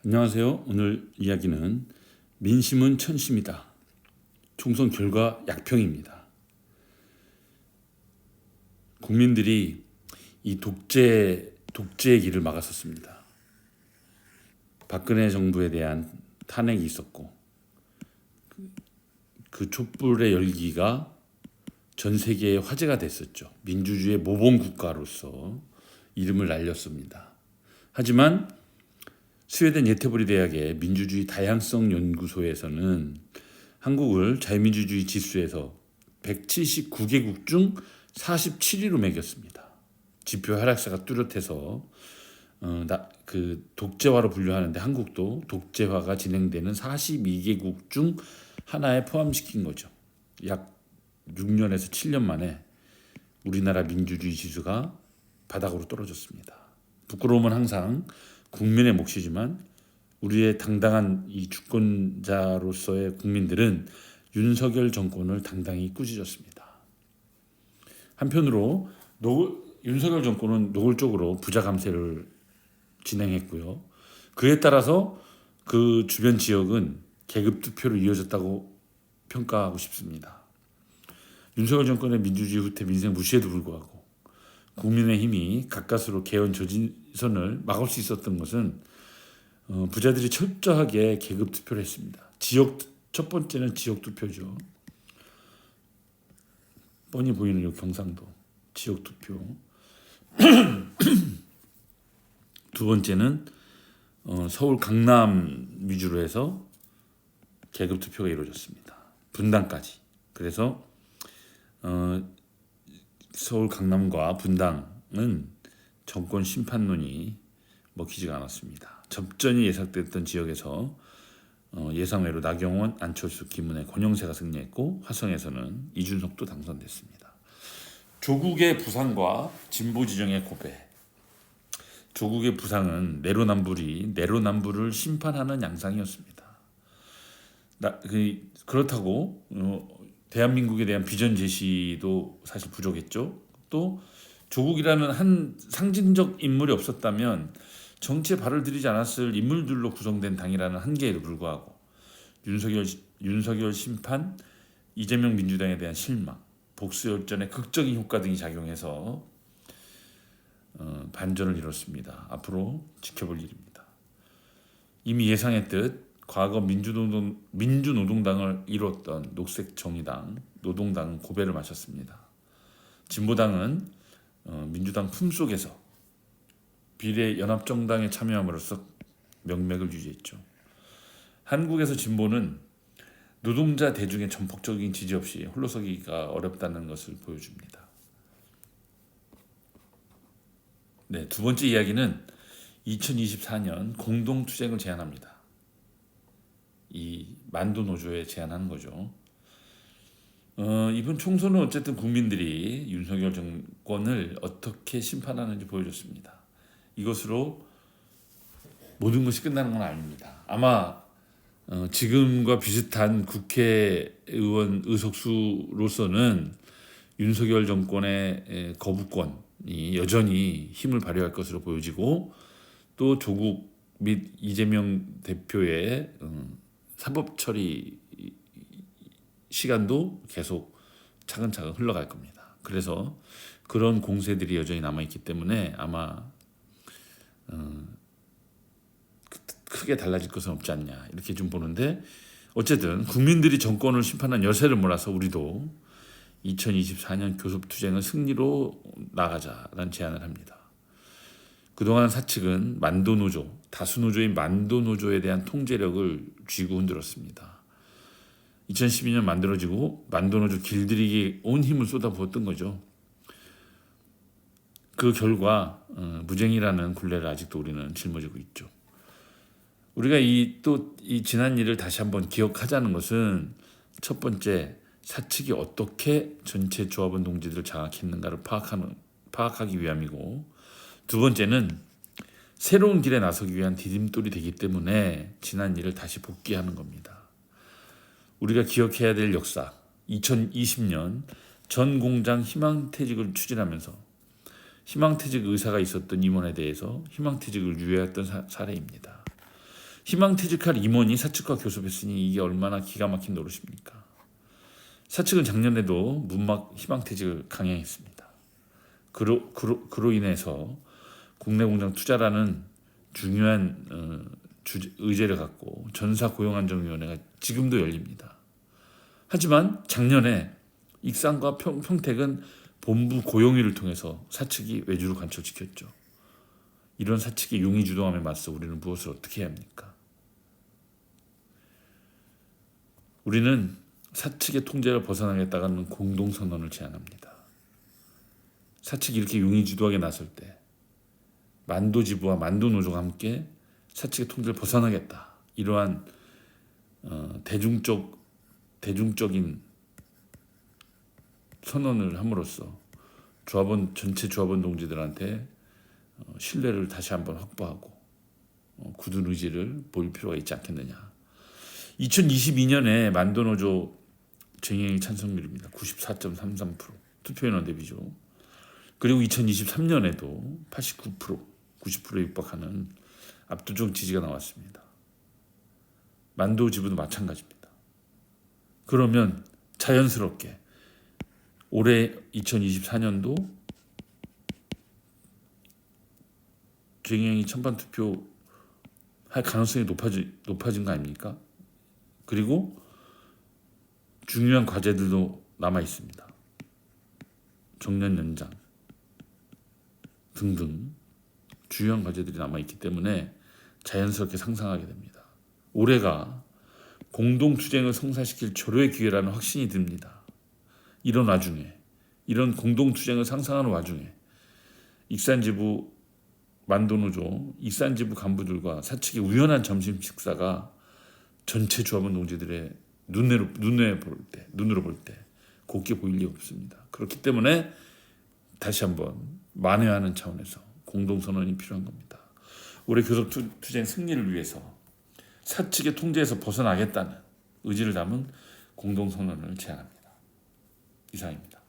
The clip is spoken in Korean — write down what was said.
안녕하세요. 오늘 이야기는 민심은 천심이다. 총선 결과 약평입니다. 국민들이 이 독재의 길을 막았었습니다. 박근혜 정부에 대한 탄핵이 있었고 그 촛불의 열기가 전 세계에 화제가 됐었죠. 민주주의의 모범 국가로서 이름을 날렸습니다. 하지만 스웨덴 예테보리 대학의 민주주의 다양성 연구소에서는 한국을 자유민주주의 지수에서 179개국 중 47위로 매겼습니다. 지표 하락세가 뚜렷해서 독재화로 분류하는데 한국도 독재화가 진행되는 42개국 중 하나에 포함시킨 거죠. 약 6년에서 7년 만에 우리나라 민주주의 지수가 바닥으로 떨어졌습니다. 부끄러움은 항상 국민의 몫이지만 우리의 당당한 이 주권자로서의 국민들은 윤석열 정권을 당당히 꾸짖었습니다. 한편으로 윤석열 정권은 노골적으로 부자 감세를 진행했고요. 그에 따라서 그 주변 지역은 계급 투표로 이어졌다고 평가하고 싶습니다. 윤석열 정권의 민주주의 후퇴 민생 무시에도 불구하고 국민의힘이 가까스로 개헌 조진선을 막을 수 있었던 것은 부자들이 철저하게 계급 투표를 했습니다. 첫 번째는 지역 투표죠. 뻔히 보이는 이 경상도 지역 투표. 두 번째는 서울 강남 위주로 해서 계급 투표가 이루어졌습니다. 분당까지. 그래서 서울 강남과 분당은 정권 심판론이 먹히지가 않았습니다. 접전이 예상됐던 지역에서 예상외로 나경원, 안철수, 김은혜, 권영세가 승리했고 화성에서는 이준석도 당선됐습니다. 조국의 부상과 진보 지정의 고배. 조국의 부상은 내로남불이 내로남불을 심판하는 양상이었습니다. 그렇다고 대한민국에 대한 비전 제시도 사실 부족했죠. 또 조국이라는 한 상징적 인물이 없었다면 정치에 발을 들이지 않았을 인물들로 구성된 당이라는 한계에도 불구하고 윤석열 심판, 이재명 민주당에 대한 실망, 복수열전의 극적인 효과 등이 작용해서 반전을 이뤘습니다. 앞으로 지켜볼 일입니다. 이미 예상했듯 과거 민주노동당을 이뤘던 녹색정의당, 노동당은 고배를 마셨습니다. 진보당은 민주당 품속에서 비례연합정당에 참여함으로써 명맥을 유지했죠. 한국에서 진보는 노동자 대중의 전폭적인 지지 없이 홀로서기가 어렵다는 것을 보여줍니다. 네, 두 번째 이야기는 2024년 공동투쟁을 제안합니다. 이 만도노조에 제안하는 거죠. 이번 총선은 어쨌든 국민들이 윤석열 정권을 어떻게 심판하는지 보여줬습니다. 이것으로 모든 것이 끝나는 건 아닙니다. 아마 지금과 비슷한 국회의원 의석수로서는 윤석열 정권의 거부권이 여전히 힘을 발휘할 것으로 보여지고 또 조국 및 이재명 대표의 사법 처리 시간도 계속 차근차근 흘러갈 겁니다. 그래서 그런 공세들이 여전히 남아있기 때문에 아마 크게 달라질 것은 없지 않냐 이렇게 좀 보는데 어쨌든 국민들이 정권을 심판한 여세를 몰아서 우리도 2024년 교섭투쟁을 승리로 나가자라는 제안을 합니다. 그동안 사측은 만도노조, 다수노조인 만도노조에 대한 통제력을 쥐고 흔들었습니다. 2012년 만들어지고 만도노조 길들이기에 온 힘을 쏟아부었던 거죠. 그 결과 무쟁이라는 굴레를 아직도 우리는 짊어지고 있죠. 우리가 이 지난 일을 다시 한번 기억하자는 것은 첫 번째 사측이 어떻게 전체 조합원 동지들을 장악했는가를 파악하기 위함이고 두 번째는 새로운 길에 나서기 위한 디딤돌이 되기 때문에 지난 일을 다시 복귀하는 겁니다. 우리가 기억해야 될 역사 2020년 전 공장 희망퇴직을 추진하면서 희망퇴직 의사가 있었던 임원에 대해서 희망퇴직을 유예했던 사례입니다. 희망퇴직할 임원이 사측과 교섭했으니 이게 얼마나 기가 막힌 노릇입니까? 사측은 작년에도 문막 희망퇴직을 강행했습니다. 그로 인해서 국내 공장 투자라는 중요한 의제를 갖고 전사고용안정위원회가 지금도 열립니다. 하지만 작년에 익산과 평택은 본부 고용위를 통해서 사측이 외주를 관철시켰죠. 이런 사측의 용의주동함에 맞서 우리는 무엇을 어떻게 해야 합니까? 우리는 사측의 통제를 벗어나겠다는 공동선언을 제안합니다. 사측이 이렇게 용의주도하게 나설 때 만도지부와 만도노조가 함께 사측의 통제를 벗어나겠다. 이러한 대중적인 선언을 함으로써 전체 조합원 동지들한테 신뢰를 다시 한번 확보하고 굳은 의지를 보일 필요가 있지 않겠느냐. 2022년에 만도노조 쟁행 찬성률입니다. 94.33% 투표인원 대비죠. 그리고 2023년에도 89%, 90%에 육박하는 압도적 지지가 나왔습니다. 만도지부도 마찬가지입니다. 그러면 자연스럽게 올해 2024년도 쟁행이 찬반 투표 할 가능성이 높아진 거 아닙니까? 그리고 중요한 과제들도 남아 있습니다. 정년 연장 등등 중요한 과제들이 남아 있기 때문에 자연스럽게 상상하게 됩니다. 올해가 공동투쟁을 성사시킬 절호의 기회라는 확신이 듭니다. 이런 와중에, 이런 공동투쟁을 상상하는 와중에 익산지부 만도노조, 익산지부 간부들과 사측의 우연한 점심 식사가 전체 조합원 동지들의 눈으로 볼 때 곱게 보일 리 없습니다. 그렇기 때문에 다시 한번 만회하는 차원에서 공동선언이 필요한 겁니다. 올해 교섭투쟁 승리를 위해서 사측의 통제에서 벗어나겠다는 의지를 담은 공동선언을 제안합니다. 이상입니다.